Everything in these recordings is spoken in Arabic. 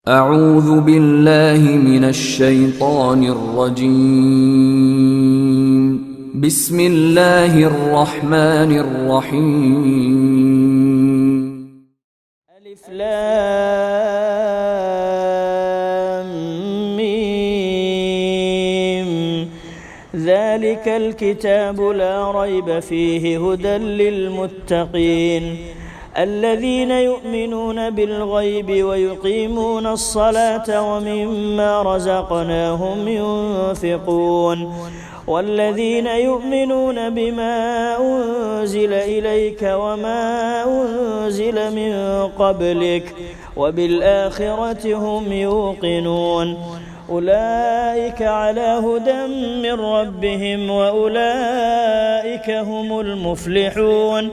أعوذ بالله من الشيطان الرجيم. بسم الله الرحمن الرحيم. ألف لام ميم. ذلك الكتاب لا ريب فيه هدى للمتقين الذين يؤمنون بالغيب ويقيمون الصلاة ومما رزقناهم ينفقون والذين يؤمنون بما أنزل إليك وما أنزل من قبلك وبالآخرة هم يوقنون أولئك على هدى من ربهم وأولئك هم المفلحون.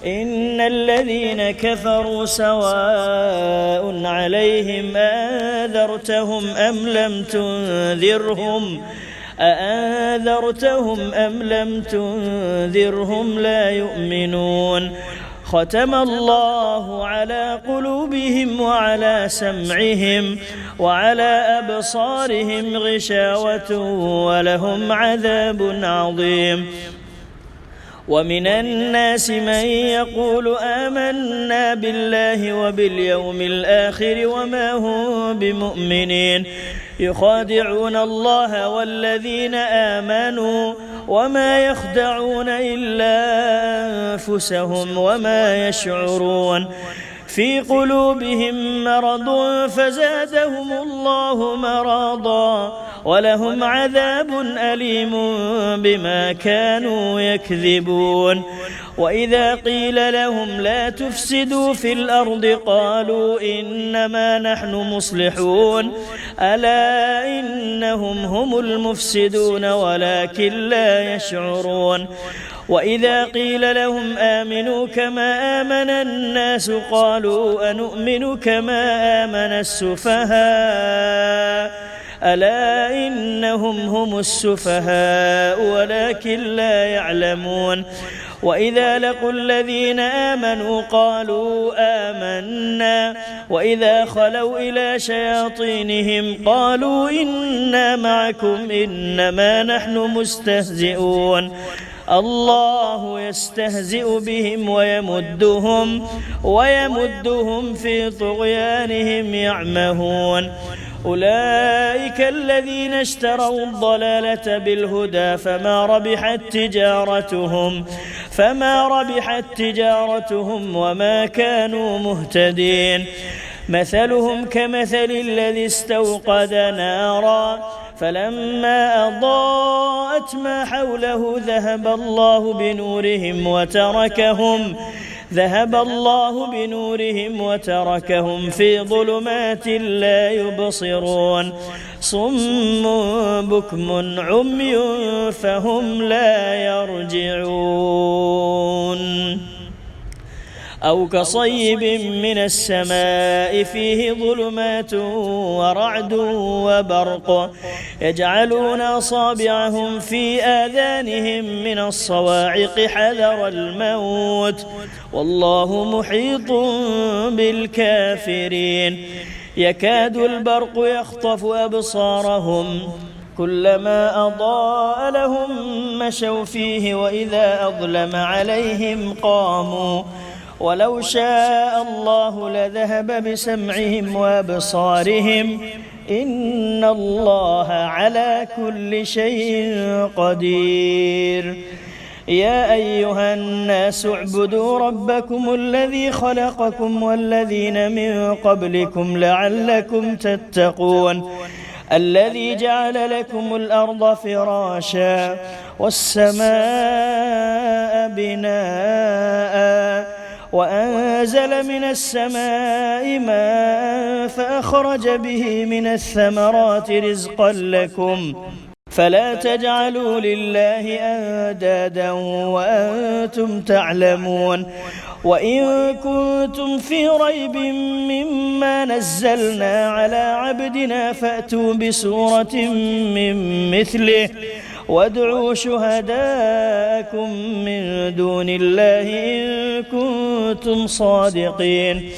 إن الذين كفروا سواء عليهم أأنذرتهم أم لم تنذرهم لا يؤمنون. ختم الله على قلوبهم وعلى سمعهم وعلى أبصارهم غشاوة ولهم عذاب عظيم. ومن الناس من يقول آمنا بالله وباليوم الآخر وما هم بمؤمنين يخادعون الله والذين آمنوا وما يخدعون إلا أنفسهم وما يشعرون. في قلوبهم مرض فزادهم الله مرضا ولهم عذاب أليم بما كانوا يكذبون. وإذا قيل لهم لا تفسدوا في الأرض قالوا إنما نحن مصلحون ألا إنهم هم المفسدون ولكن لا يشعرون. وإذا قيل لهم آمنوا كما آمن الناس قالوا أنؤمن كما آمن السفهاء ألا إنهم هم السفهاء ولكن لا يعلمون. وإذا لقوا الذين آمنوا قالوا آمنا وإذا خلوا إلى شياطينهم قالوا إنا معكم إنما نحن مستهزئون. الله يستهزئ بهم ويمدهم في طغيانهم يعمهون. أولئك الذين اشتروا الضلالة بالهدى فما ربحت تجارتهم وما كانوا مهتدين. مثلهم كمثل الذي استوقد نارا فلما أضاءت ما حوله ذهب الله بنورهم وتركهم في ظلمات لا يبصرون. صم بكم عمي فهم لا يرجعون. أو كصيب من السماء فيه ظلمات ورعد وبرق يجعلون أصابعهم في آذانهم من الصواعق حذر الموت والله محيط بالكافرين. يكاد البرق يخطف أبصارهم كلما أضاء لهم مشوا فيه وإذا أظلم عليهم قاموا ولو شاء الله لذهب بسمعهم وأبصارهم إن الله على كل شيء قدير. يا أيها الناس اعبدوا ربكم الذي خلقكم والذين من قبلكم لعلكم تتقون الذي جعل لكم الأرض فراشا والسماء بناء وأنزل من السماء ماء فأخرج به من الثمرات رزقا لكم فلا تجعلوا لله أندادا وأنتم تعلمون. وإن كنتم في ريب مما نزلنا على عبدنا فأتوا بسورة من مثله وادعوا شهداءكم من دون الله إن كنتم صادقين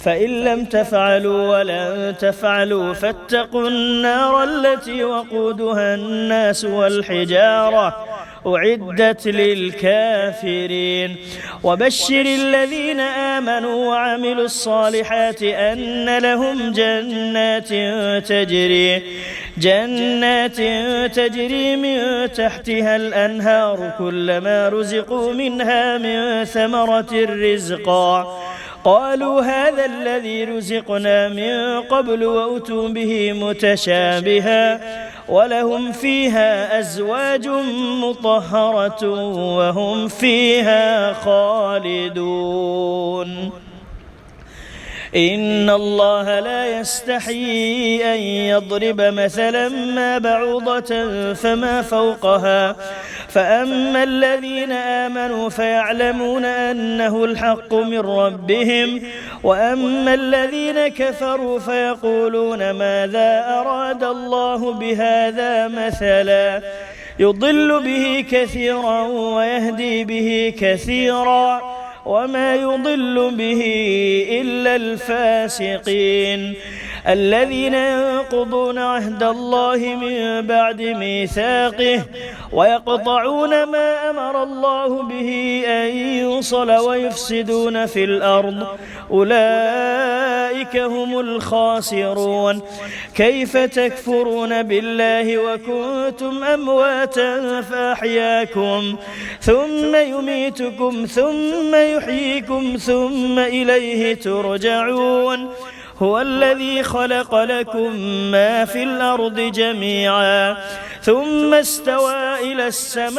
فإن لم تفعلوا ولن تفعلوا فاتقوا النار التي وقودها الناس والحجارة أعدت للكافرين وبشر الذين آمنوا وعملوا الصالحات أن لهم جنات تجري من تحتها الأنهار كلما رزقوا منها من ثمرة رزقا قالوا هذا الذي رزقنا من قبل وأتوا به متشابها ولهم فيها أزواج مطهرة وهم فيها خالدون إن الله لا يستحيي أن يضرب مثلا ما بعوضة فما فوقها فأما الذين آمنوا فيعلمون أنه الحق من ربهم وأما الذين كفروا فيقولون ماذا أراد الله بهذا مثلا يضل به كثيرا ويهدي به كثيرا وما يضل به إلا الفاسقين الذين ينقضون عهد الله من بعد ميثاقه ويقطعون ما أمر الله به أن يوصل ويفسدون في الأرض أولئك هم الخاسرون كيف تكفرون بالله وكنتم أمواتا فأحياكم ثم يميتكم ثم يحييكم ثم إليه ترجعون هو الذي خلق لكم ما في الأرض جميعا ثم استوى إلى السماء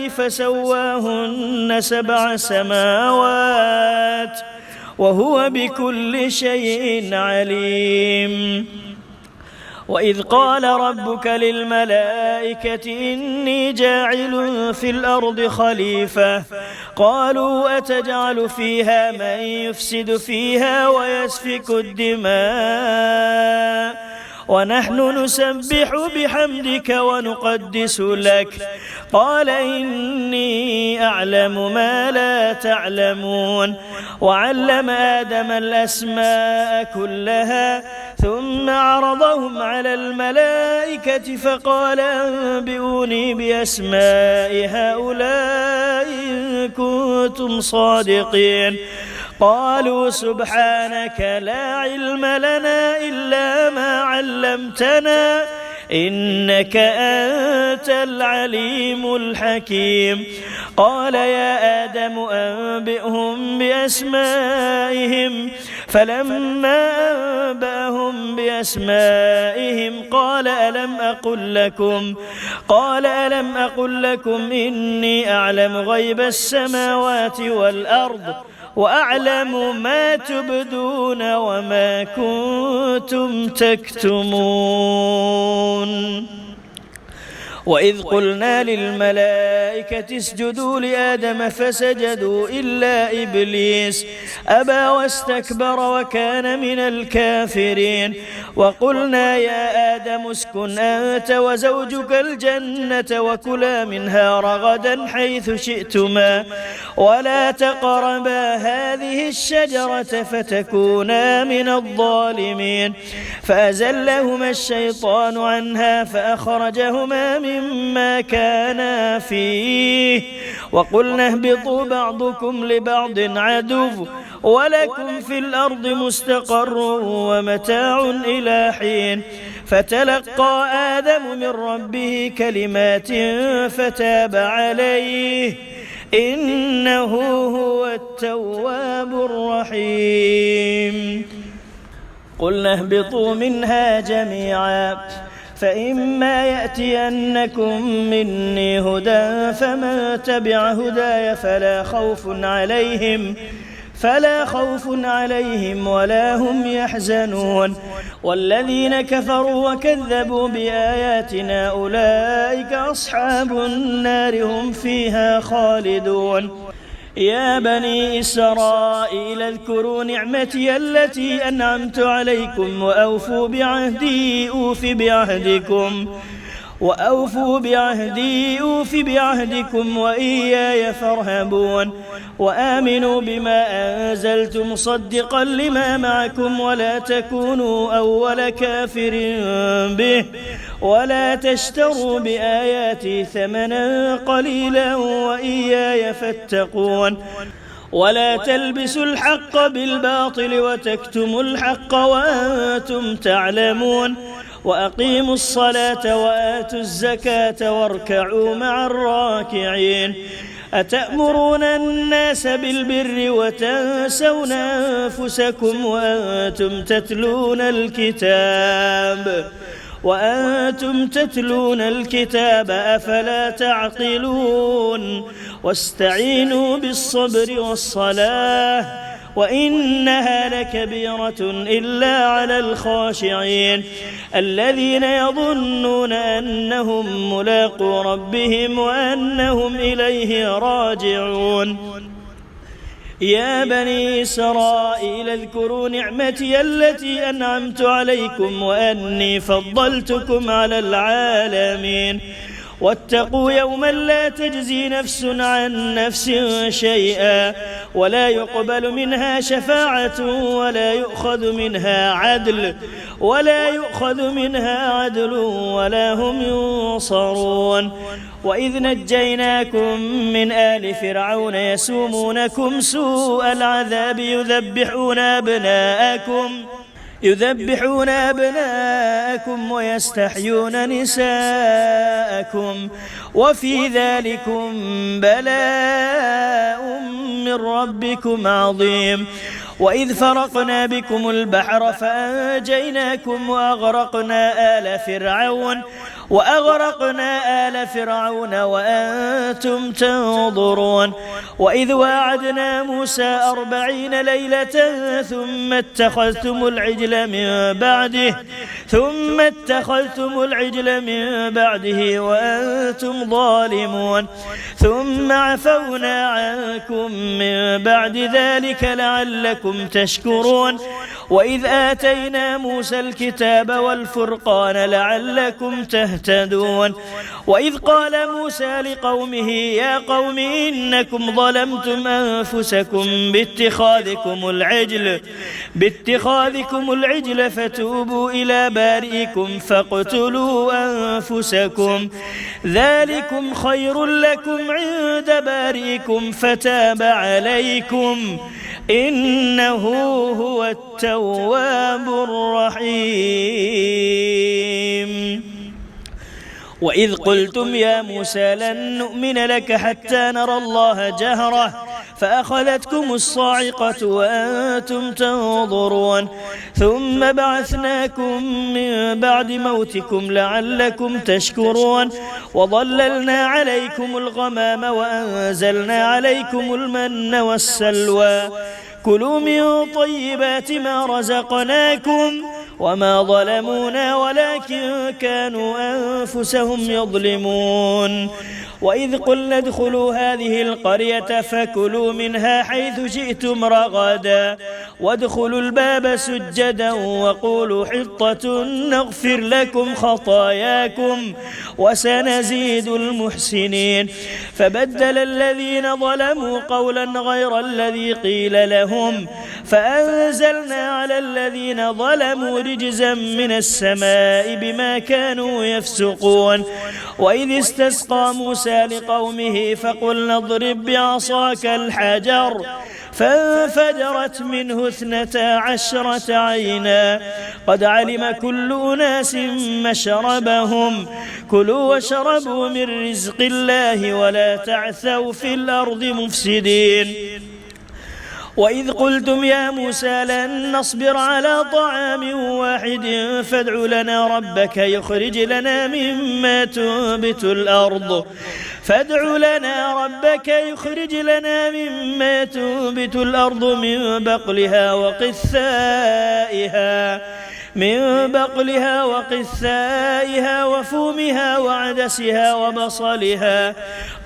فسواهن 7 سماوات وهو بكل شيء عليم وإذ قال ربك للملائكة إني جاعل في الأرض خليفة قالوا أتجعل فيها من يفسد فيها ويسفك الدماء ونحن نسبح بحمدك ونقدس لك قال إني أعلم ما لا تعلمون وعلم آدم الأسماء كلها ثم عرضهم على الملائكة فقال أنبئوني بأسماء هؤلاء إن كنتم صادقين قالوا سبحانك لا علم لنا إلا ما علمتنا إنك أنت العليم الحكيم قال يا آدم أنبئهم بأسمائهم فلما أنبأهم بأسمائهم قال ألم أقل لكم إني أعلم غيب السماوات والأرض وأعلم ما تبدون وما كنتم تكتمون وإذ قلنا للملائكة اسجدوا لآدم فسجدوا إلا إبليس أبى واستكبر وكان من الكافرين وقلنا يا آدم اسكن أنت وزوجك الجنة وكلا منها رغدا حيث شئتما ولا تقربا هذه الشجرة فتكونا من الظالمين فأزلهما الشيطان عنها فأخرجهما مما كانا فيه وقلنا اهبطوا بعضكم لبعض عدو ولكم في الأرض مستقر ومتاع إلى حين فتلقى آدم من ربه كلمات فتاب عليه إنه هو التواب الرحيم قلنا اهبطوا منها جميعا فإما يأتينكم مني هدى فمن تبع هداي فلا خوف عليهم ولا هم يحزنون والذين كفروا وكذبوا بآياتنا أولئك أصحاب النار هم فيها خالدون يا بني إسرائيل اذكروا نعمتي التي أنعمت عليكم وأوفوا بعهدي أوف بعهدكم وأوفوا بعهدي أوف بعهدكم وإياي فارهبون وآمنوا بما أنزلت مصدقا لما معكم ولا تكونوا أول كافر به ولا تشتروا بآياتي ثمنا قليلا وإياي فاتقون ولا تلبسوا الحق بالباطل وتكتموا الحق وأنتم تعلمون وأقيموا الصلاة وآتوا الزكاة واركعوا مع الراكعين أتأمرون الناس بالبر وتنسون أنفسكم وأنتم تتلون الكتاب أفلا تعقلون واستعينوا بالصبر والصلاة وإنها لكبيرة إلا على الخاشعين الذين يظنون أنهم ملاقو ربهم وأنهم إليه راجعون يا بني إسرائيل اذكروا نعمتي التي أنعمت عليكم وأني فضلتكم على العالمين واتقوا يوما لا تجزي نفس عن نفس شيئا ولا يقبل منها شفاعة ولا يؤخذ منها عدل ولا هم ينصرون وإذ نجيناكم من آل فرعون يسومونكم سوء العذاب يذبحون أبناءكم ويستحيون نساءكم وفي ذلكم بلاء من ربكم عظيم وإذ فرقنا بكم البحر فأنجيناكم وأغرقنا آل فرعون وأنتم تنظرون وإذ واعدنا موسى 40 ليلة ثم اتخذتم العجل من بعده وأنتم ظالمون ثم عفونا عنكم من بعد ذلك لعلكم تشكرون وإذ آتينا موسى الكتاب والفرقان لعلكم تهتدون وإذ قال موسى لقومه يا قوم إنكم ظلمتم أنفسكم باتخاذكم العجل فتوبوا إلى بارئكم فاقتلوا أنفسكم ذلكم خير لكم عند بارئكم فتاب عليكم إنه هو التواب الرحيم وإذ قلتم يا موسى لن نؤمن لك حتى نرى الله جهرة فأخذتكم الصاعقة وأنتم تنظرون ثم بعثناكم من بعد موتكم لعلكم تشكرون وظللنا عليكم الغمام وأنزلنا عليكم المن والسلوى كلوا من طيبات ما رزقناكم وما ظلمونا ولكن كانوا أنفسهم يظلمون وإذ قلنا ادخلوا هذه القرية فكلوا منها حيث شئتم رغدا وادخلوا الباب سجدا وقولوا حطة نغفر لكم خطاياكم وسنزيد المحسنين فبدل الذين ظلموا قولا غير الذي قيل لهم فأنزلنا على الذين ظلموا رجزا من السماء بما كانوا يفسقون وإذ استسقى موسى لقومه فقلنا اضرب بعصاك الحجر فانفجرت منه 12 عينا قد علم كل أناس مشربهم كلوا واشربوا من رزق الله ولا تعثوا في الأرض مفسدين وإذ قلتم يا موسى لن نصبر على طعام واحد فادع لنا ربك يخرج لنا مما تنبت الأرض من بقلها وقثائها وفومها وعدسها وبصلها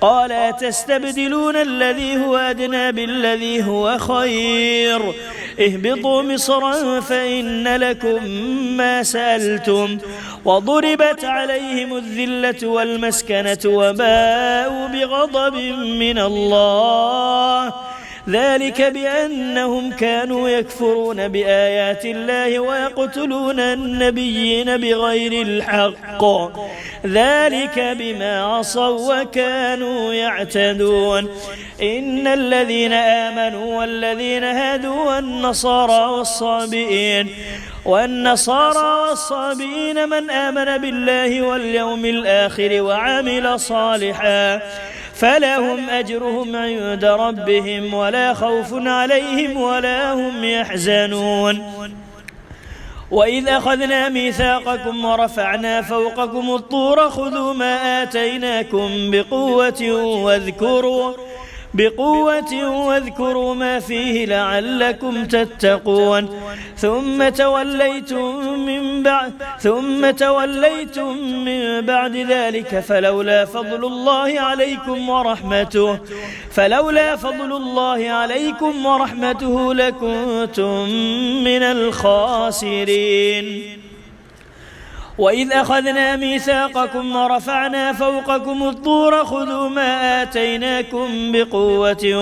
قال تستبدلون الذي هو أدنى بالذي هو خير خير اهبطوا مصرا فإن لكم ما سألتم وضربت عليهم الذلة والمسكنة وباءوا بغضب من الله ذلك بأنهم كانوا يكفرون بآيات الله ويقتلون النبيين بغير الحق ذلك بما عصوا وكانوا يعتدون إن الذين آمنوا والذين هادوا والنصارى والصابئين من آمن بالله واليوم الآخر وعمل صالحا فلهم أجرهم عند ربهم ولا خوف عليهم ولا هم يحزنون وإذ أخذنا ميثاقكم ورفعنا فوقكم الطور خذوا ما آتيناكم بقوة واذكروا ما فيه لعلكم تتقون ثم توليتم من بعد ذلك فلولا فضل الله عليكم ورحمته لكنتم من الخاسرين وإذ أخذنا ميثاقكم ورفعنا فوقكم الطور خذوا ما آتيناكم بقوة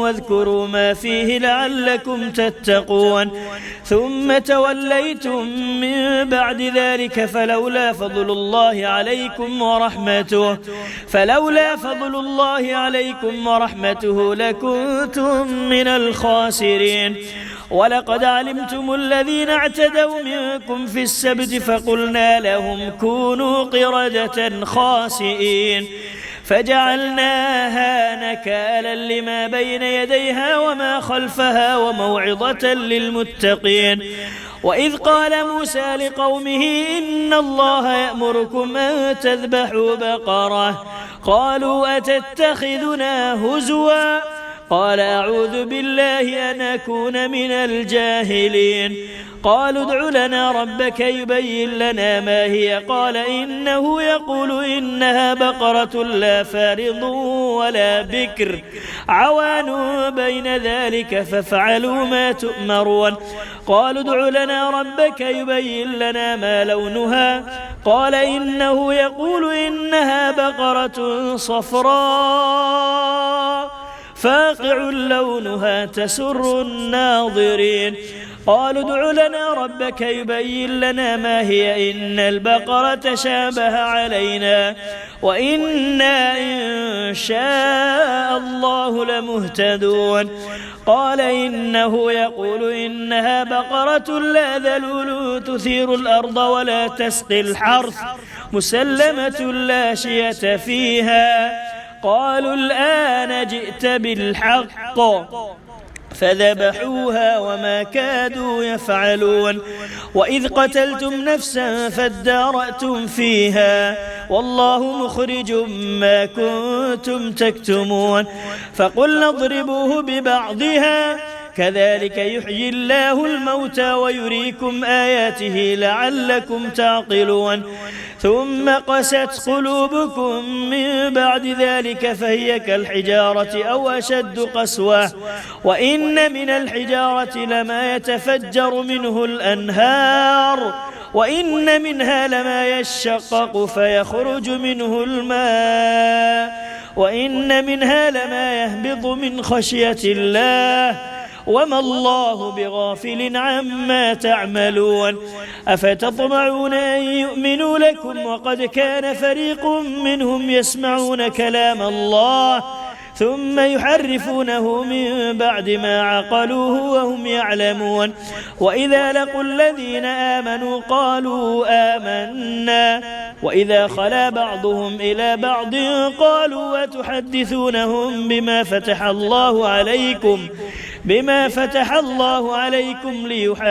واذكروا ما فيه لعلكم تتقون ثم توليتم من بعد ذلك فلولا فضل الله عليكم ورحمته لكنتم من الخاسرين ولقد علمتم الذين اعتدوا منكم في السبت فقلنا لهم كونوا قردة خاسئين فجعلناها نكالا لما بين يديها وما خلفها وموعظة للمتقين وإذ قال موسى لقومه إن الله يأمركم أن تذبحوا بقرة قالوا أتتخذنا هزوا قال أعوذ بالله أن أكون من الجاهلين قالوا ادع لنا ربك يبين لنا ما هي قال إنه يقول إنها بقرة لا فارض ولا بكر عوان بين ذلك فافعلوا ما تؤمرون قالوا ادع لنا ربك يبين لنا ما لونها قال إنه يقول إنها بقرة صفراء فاقع لونها تسر الناظرين قالوا ادع لنا ربك يبين لنا ما هي إن البقرة شابه علينا وإنا إن شاء الله لمهتدون قال إنه يقول إنها بقرة لا ذلول تثير الأرض ولا تسقي الحرث مسلمة لا شية فيها قالوا الآن جئت بالحق فذبحوها وما كادوا يفعلون وإذ قتلتم نفسا فادارأتم فيها والله مخرج ما كنتم تكتمون فقلنا اضربوه ببعضها كذلك يحيي الله الموتى ويريكم آياته لعلكم تعقلون ثم قست قلوبكم من بعد ذلك فهي كالحجارة أو أشد قسوة وإن من الحجارة لما يتفجر منه الأنهار وإن منها لما يشقق فيخرج منه الماء وإن منها لما يهبط من خشية الله وما الله بغافل عما تعملون أفتطمعون أن يؤمنوا لكم وقد كان فريق منهم يسمعون كلام الله ثم يحرفونه من بعد ما عقلوه وهم يعلمون وإذا لقوا الذين آمنوا قالوا آمنا وإذا خلا بعضهم إلى بعض قالوا وتحدثونهم بما فتح الله عليكم ليحاجوكم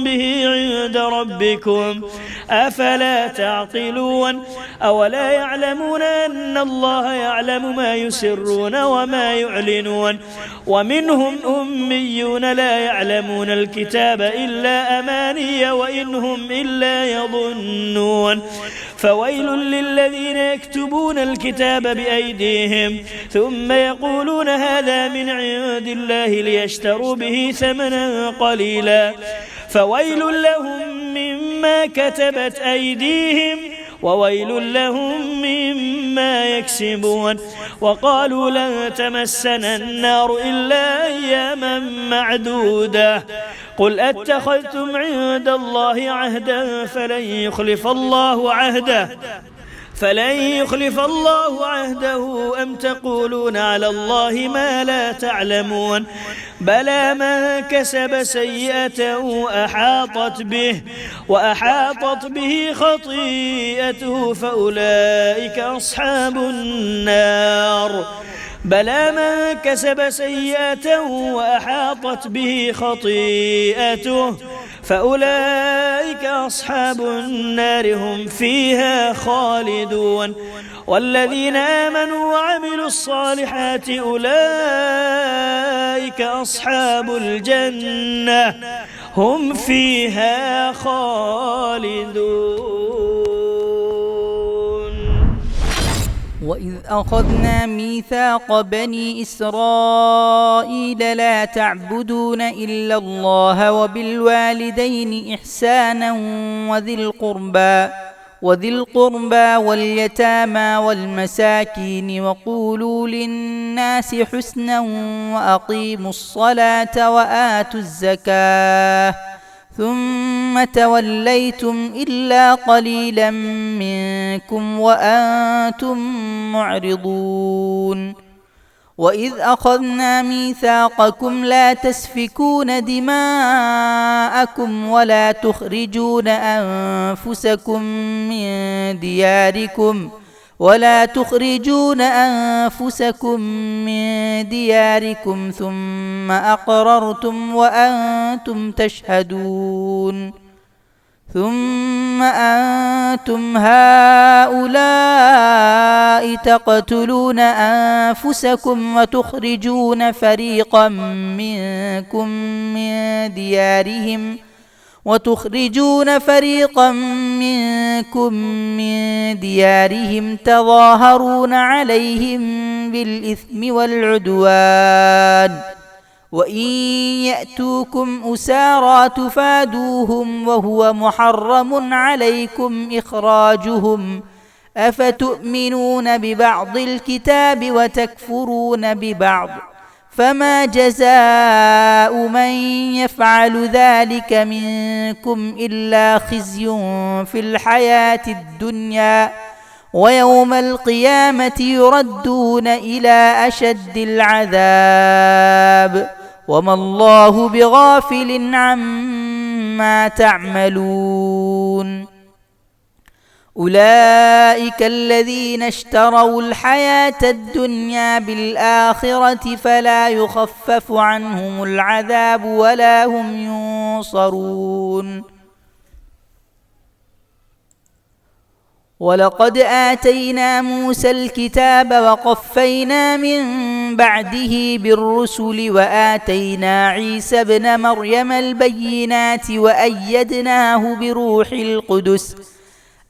به عند ربكم أفلا تعقلون أولا يعلمون أن الله يعلم ما يسرون وما يعلنون ومنهم أميون لا يعلمون الكتاب إلا أماني وإن هم إلا يظنون فويل للذين يكتبون الكتاب بأيديهم ثم يقولون هذا من عند الله ليشتروا به ثمنا قليلا فويل لهم مما كتبت أيديهم وويل لهم مما يكسبون وقالوا لن تمسنا النار إلا أياما معدودة قل أتخذتم عند الله عهدا فلن يخلف الله عهده أم تقولون على الله ما لا تعلمون بلى من كسب سيئة وأحاطت به خطيئته فأولئك أصحاب النار بلى من كسب سيئة وأحاطت به خطيئته فأولئك أصحاب النار هم فيها خالدون والذين آمنوا وعملوا الصالحات أولئك أصحاب الجنة هم فيها خالدون. وإذ أخذنا ميثاق بني إسرائيل لا تعبدون إلا الله وبالوالدين إحسانا وذي القربى واليتامى والمساكين وقولوا للناس حسنا وأقيموا الصلاة وآتوا الزكاة ثم توليتم إلا قليلا منكم وأنتم معرضون. وإذ أخذنا ميثاقكم لا تسفكون دماءكم ولا تخرجون أنفسكم من دياركم ثم أقررتم وأنتم تشهدون ثم أنتم هؤلاء تقتلون أنفسكم وتخرجون فريقا منكم من ديارهم تظاهرون عليهم بالإثم والعدوان وإن يأتوكم أسارى تفادوهم وهو محرم عليكم إخراجهم أفتؤمنون ببعض الكتاب وتكفرون ببعض فما جزاء من يفعل ذلك منكم إلا خزي في الحياة الدنيا ويوم القيامة يردون إلى أشد العذاب وما الله بغافل عما تعملون. أولئك الذين اشتروا الحياة الدنيا بالآخرة فلا يخفف عنهم العذاب ولا هم ينصرون. ولقد آتينا موسى الكتاب وقفينا من بعده بالرسل وآتينا عيسى ابن مريم البينات وأيدناه بروح القدس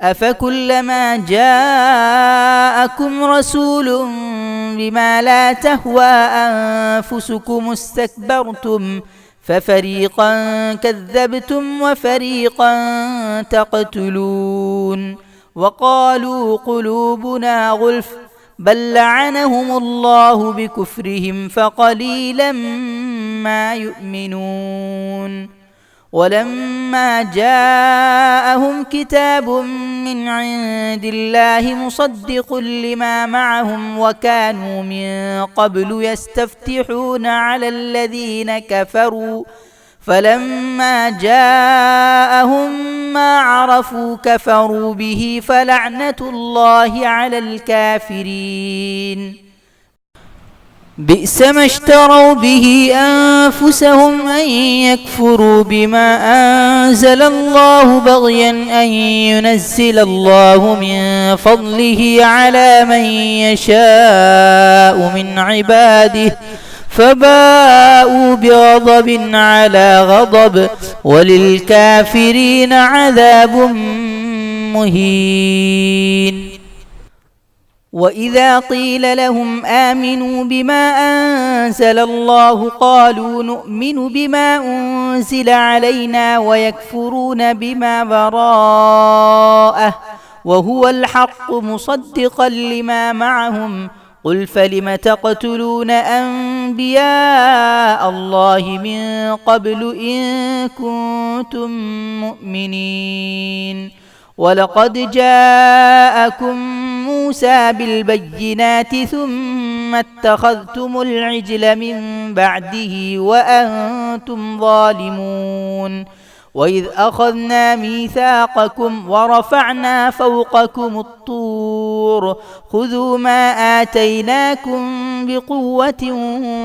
أفكلما جاءكم رسول بما لا تهوى أنفسكم استكبرتم ففريقا كذبتم وفريقا تقتلون وقالوا قلوبنا غلف بل لعنهم الله بكفرهم فقليلا ما يؤمنون. ولما جاءهم كتاب من عند الله مصدق لما معهم وكانوا من قبل يستفتحون على الذين كفروا فلما جاءهم ما عرفوا كفروا به فلعنة الله على الكافرين. بئس ما اشتروا به أنفسهم أن يكفروا بما أنزل الله بغيا أن ينزل الله من فضله على من يشاء من عباده فباءوا بغضب على غضب وللكافرين عذاب مهين. وإذا قيل لهم آمنوا بما أنزل الله قالوا نؤمن بما أنزل علينا ويكفرون بما وراءه وهو الحق مصدقا لما معهم. قل فلم تقتلون أنبياء الله من قبل إن كنتم مؤمنين. ولقد جاءكم موسى بالبينات ثم اتخذتم العجل من بعده وأنتم ظالمون. وإذ أخذنا ميثاقكم ورفعنا فوقكم الطور خذوا ما آتيناكم بقوة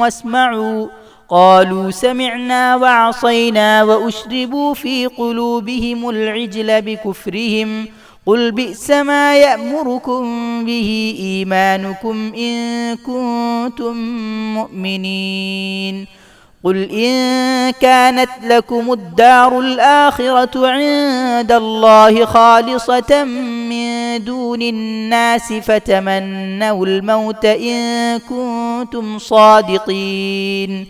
واسمعوا قالوا سمعنا وعصينا وأشربوا في قلوبهم العجل بكفرهم. قل بئس ما يأمركم به إيمانكم إن كنتم مؤمنين. قل إن كانت لكم الدار الآخرة عند الله خالصة من دون الناس فتمنوا الموت إن كنتم صادقين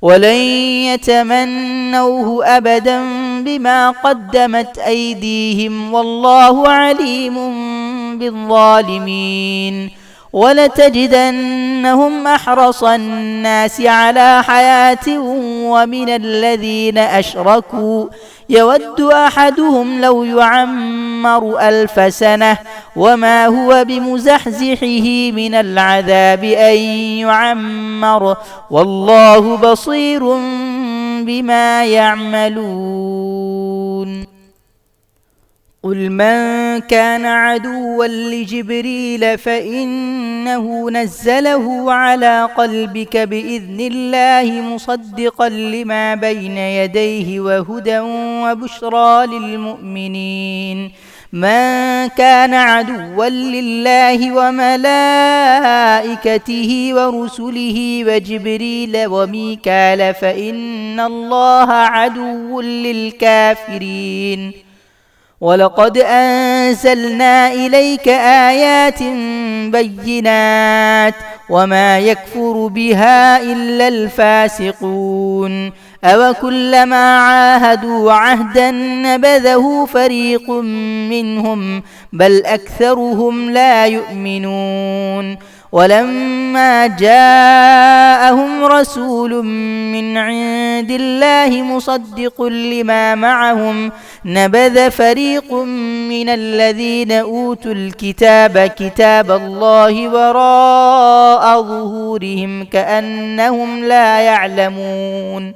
ولن يتمنوه أبدا بما قدمت أيديهم والله عليم بالظالمين. ولتجدنهم أحرص الناس على حياة ومن الذين أشركوا يود أحدهم لو يعمر 1000 سنة وما هو بمزحزحه من العذاب أن يعمر والله بصير بما يعملون. قل من كان عدوا لجبريل فإنه نزله على قلبك بإذن الله مصدقا لما بين يديه وهدى وبشرى للمؤمنين. من كان عدوا لله وملائكته ورسله وجبريل وميكال فإن الله عدو للكافرين. ولقد أنزلنا إليك آيات بينات وما يكفر بها إلا الفاسقون. أوكلما عاهدوا عهدا نبذه فريق منهم بل أكثرهم لا يؤمنون. ولما جاءهم رسول من عند الله مصدق لما معهم نبذ فريق من الذين أوتوا الكتاب كتاب الله وراء ظهورهم كأنهم لا يعلمون.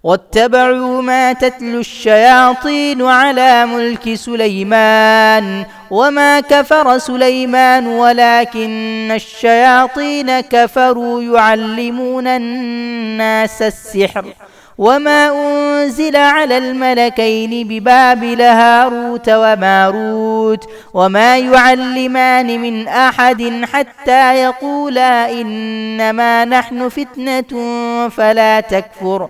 واتبعوا ما تتلو الشياطين على ملك سليمان وما كفر سليمان ولكن الشياطين كفروا يعلمون الناس السحر وما أنزل على الملكين ببابل هاروت وماروت وما يعلمان من أحد حتى يقولا إنما نحن فتنة فلا تكفر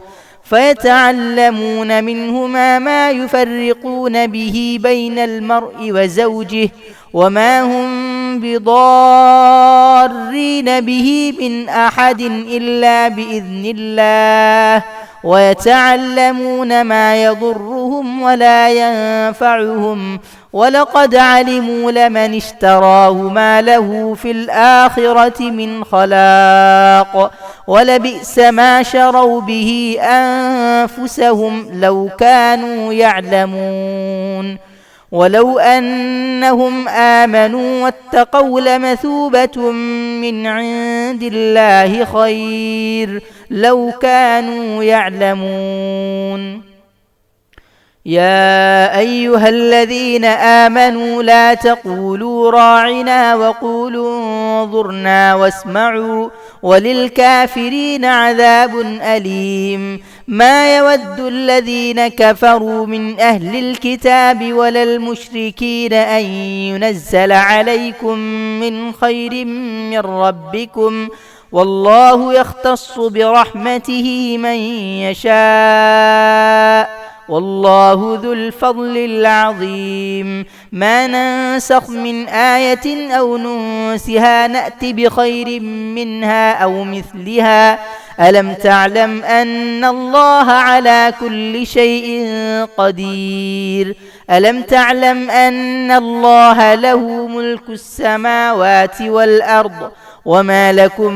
فيتعلمون منهما ما يفرقون به بين المرء وزوجه وما هم بضارين به من أحد إلا بإذن الله ويتعلمون ما يضرهم ولا ينفعهم ولقد علموا لمن اشتراه ما له في الآخرة من خلاق ولبئس ما شروا به أنفسهم لو كانوا يعلمون. ولو أنهم آمنوا واتقوا لمثوبة من عند الله خير لو كانوا يعلمون. يا أيها الذين آمنوا لا تقولوا راعنا وقولوا انظرنا واسمعوا وللكافرين عذاب أليم. ما يود الذين كفروا من أهل الكتاب ولا المشركين أن ينزل عليكم من خير من ربكم والله يختص برحمته من يشاء والله ذو الفضل العظيم. ما ننسخ من آية أو ننسها نأت بخير منها أو مثلها. ألم تعلم أن الله على كل شيء قدير. ألم تعلم أن الله له ملك السماوات والأرض وما لكم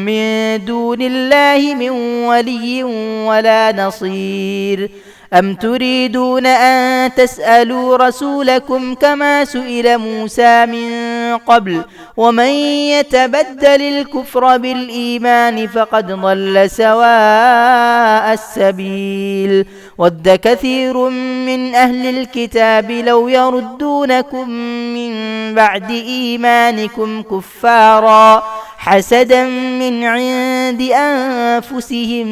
من دون الله من ولي ولا نصير. أم تريدون أن تسألوا رسولكم كما سئل موسى من قبل ومن يتبدل الكفر بالإيمان فقد ضل سواء السبيل. ود كثير من أهل الكتاب لو يردونكم من بعد إيمانكم كفارا حسدا من عند أنفسهم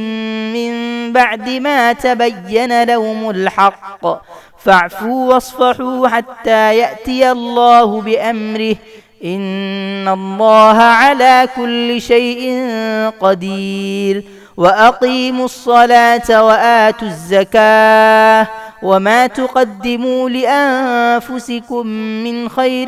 من بعد ما تبين لهم الحق فاعفوا واصفحوا حتى يأتي الله بأمره إن الله على كل شيء قدير. وأقيموا الصلاة وآتوا الزكاة وما تقدموا لأنفسكم من خير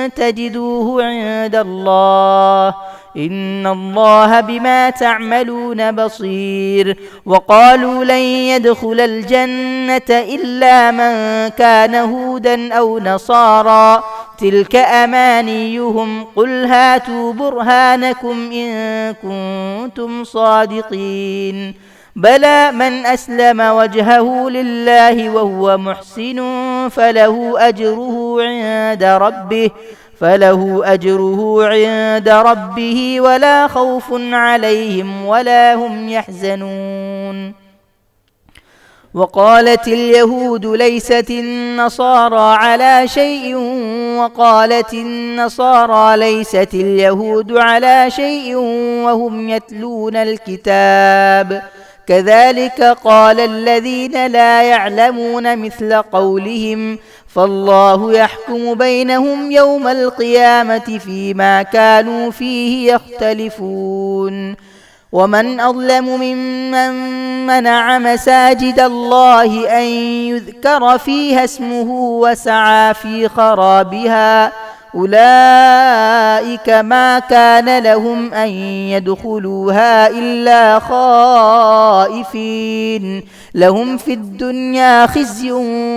تجدوه عند الله إن الله بما تعملون بصير. وقالوا لن يدخل الجنة إلا من كان هودا أو نصارى تلك أمانيهم قل هاتوا برهانكم إن كنتم صادقين. بلى من أسلم وجهه لله وهو محسن فله أجره عند ربه ولا خوف عليهم ولا هم يحزنون. وقالت اليهود ليست النصارى على شيء وقالت النصارى ليست اليهود على شيء وهم يتلون الكتاب كذلك قال الذين لا يعلمون مثل قولهم فالله يحكم بينهم يوم القيامة فيما كانوا فيه يختلفون. ومن أظلم ممن منع مساجد الله أن يذكر فيها اسمه وسعى في خرابها أولئك ما كان لهم أن يدخلوها إلا خائفين لهم في الدنيا خزي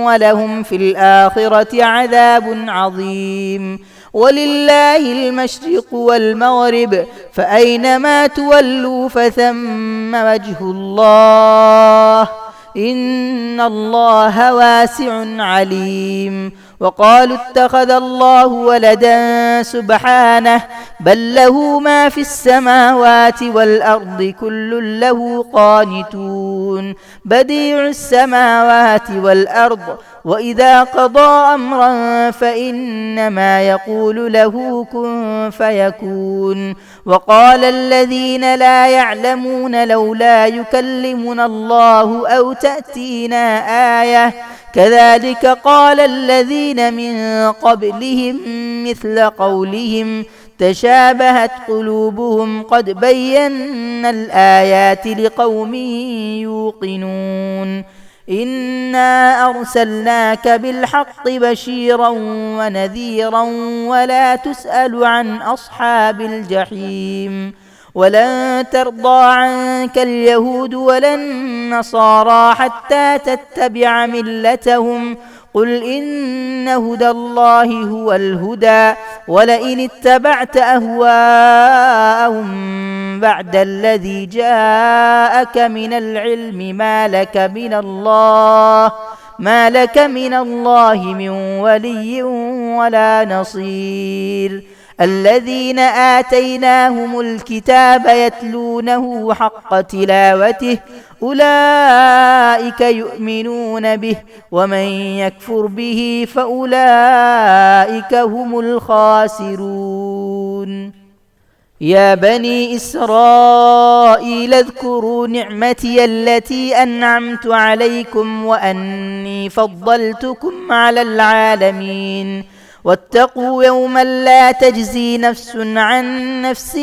ولهم في الآخرة عذاب عظيم. ولله المشرق والمغرب فأينما تولوا فثم وجه الله إن الله واسع عليم. وقالوا اتخذ الله ولدا سبحانه بل له ما في السماوات والأرض كل له قانتون بديع السماوات والأرض وإذا قضى أمرا فإنما يقول له كن فيكون. وقال الذين لا يعلمون لولا يكلمنا الله أو تأتينا آية كذلك قال الذين من قبلهم مثل قولهم تشابهت قلوبهم قد بينا الآيات لقوم يوقنون. إنا أرسلناك بالحق بشيرا ونذيرا ولا تسأل عن أصحاب الجحيم. ولن ترضى عنك اليهود ولا النصارى حتى تتبع ملتهم قل إن هدى الله هو الهدى ولئن اتبعت أهواءهم بعد الذي جاءك من العلم ما لك من الله من ولي ولا نصير. الذين آتيناهم الكتاب يتلونه حق تلاوته أولئك يؤمنون به ومن يكفر به فأولئك هم الخاسرون. يا بني إسرائيل اذكروا نعمتي التي أنعمت عليكم وأني فضلتكم على العالمين. واتقوا يوما لا تجزي نفس عن نفس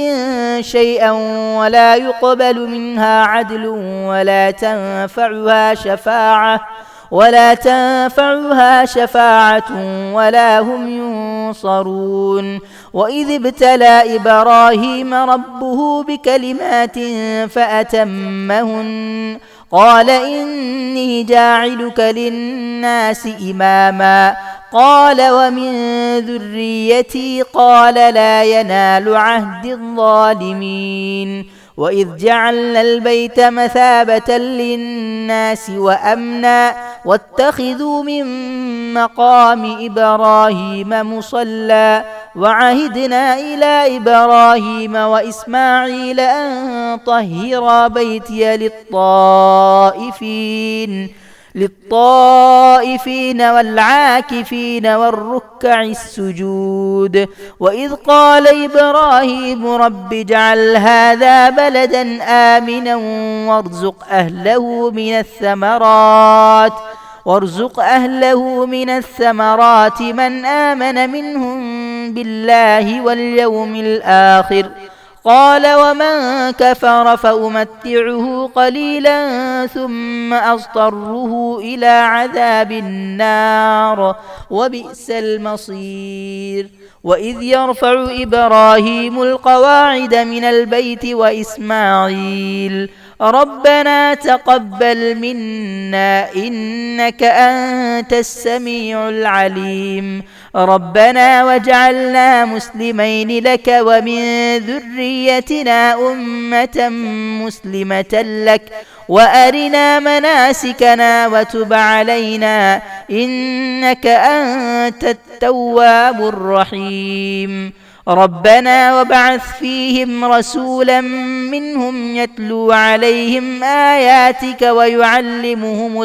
شيئا ولا يقبل منها عدل ولا تنفعها شفاعة ولا هم ينصرون. وإذ ابتلى إبراهيم ربه بكلمات فأتمهن قال إني جاعلك للناس إماما قال ومن ذريتي قال لا ينال عهد الظالمين. وإذ جعلنا البيت مثابة للناس وأمنا واتخذوا من مقام إبراهيم مصلى وعهدنا إلى إبراهيم وإسماعيل أن طهرا بيتي للطائفين والعاكفين والركع السجود. وإذ قال إبراهيم رب اجعل هذا بلدا آمنا وارزق أهله من الثمرات من آمن منهم بالله واليوم الآخر قال ومن كفر فأمتعه قليلا ثم أضطره إلى عذاب النار وبئس المصير. وإذ يرفع إبراهيم القواعد من البيت وإسماعيل ربنا تقبل منا إنك أنت السميع العليم ربنا واجعلنا مسلمين لك ومن ذريتنا أمة مسلمة لك وأرنا مناسكنا وتب علينا إنك أنت التواب الرحيم. ربنا وابعث فيهم رسولا منهم يتلو عليهم آياتك ويعلمهم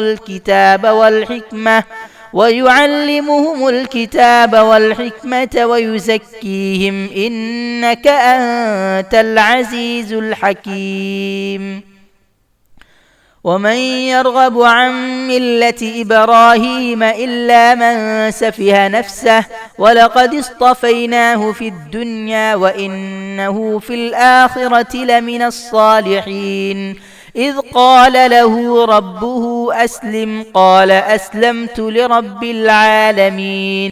الكتاب والحكمة ويزكيهم إنك أنت العزيز الحكيم. ومن يرغب عن ملة إبراهيم إلا من سفه نفسه ولقد اصطفيناه في الدنيا وإنه في الآخرة لمن الصالحين. إذ قال له ربه أسلم قال أسلمت لرب العالمين.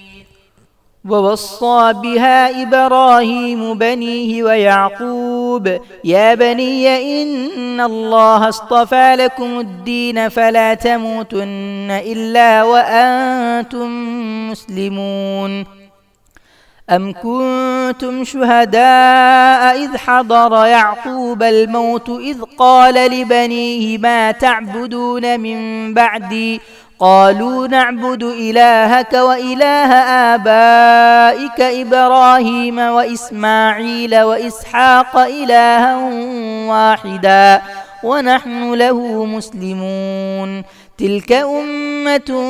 ووصى بها إبراهيم بنيه ويعقوب يا بني إن الله اصطفى لكم الدين فلا تموتن إلا وأنتم مسلمون. أم كنتم شهداء إذ حضر يعقوب الموت إذ قال لبنيه ما تعبدون من بعدي قالوا نعبد إلهك وإله آبائك إبراهيم وإسماعيل وإسحاق إلها واحدا ونحن له مسلمون. تلك أمة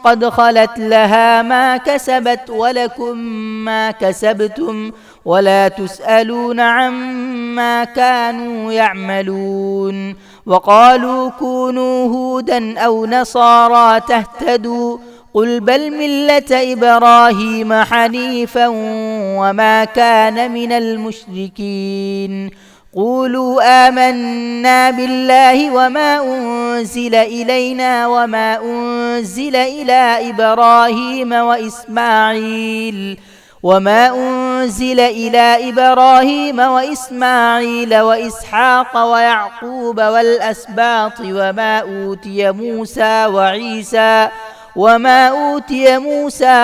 قد خلت لها ما كسبت ولكم ما كسبتم ولا تسألون عما كانوا يعملون. وقالوا كونوا هودا أو نصارى تهتدوا قل بل ملة إبراهيم حنيفا وما كان من المشركين. قولوا آمنا بالله وما أنزل إلينا وما أنزل إلى إبراهيم وإسماعيل وإسحاق ويعقوب والأسباط وما أوتي موسى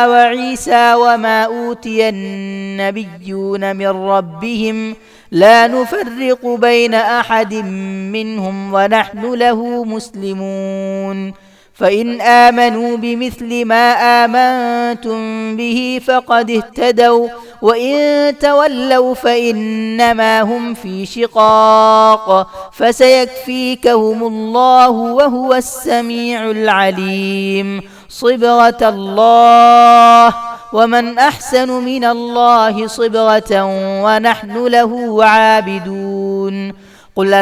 وعيسى وما أوتي النبيون من ربهم لا نفرق بين أحد منهم ونحن له مسلمون. فإن آمنوا بمثل ما آمنتم به فقد اهتدوا وإن تولوا فإنما هم في شقاق فسيكفيكهم الله وهو السميع العليم. صبغة الله ومن أحسن من الله صبغة ونحن له عابدون. قل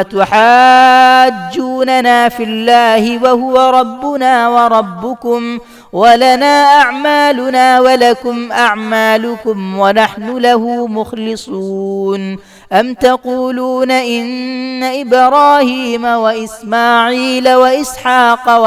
أتحاجوننا في الله وهو ربنا وربكم ولنا أعمالنا ولكم أعمالكم ونحن له مخلصون. أم تقولون إن إبراهيم وإسماعيل وإسحاق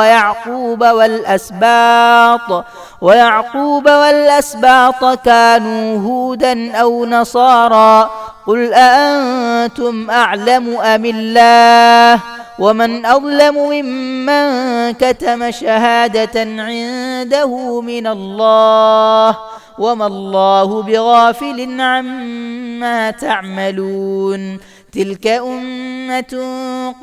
ويعقوب والأسباط كانوا هودا أو نصارى قل أأنتم أعلم أم الله ومن أظلم ممن كتم شهادة عنده من الله وما الله بغافل عما تعملون تلك أمة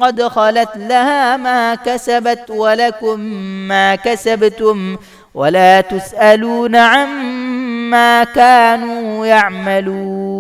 قد خلت لها ما كسبت ولكم ما كسبتم ولا تسألون عما كانوا يعملون.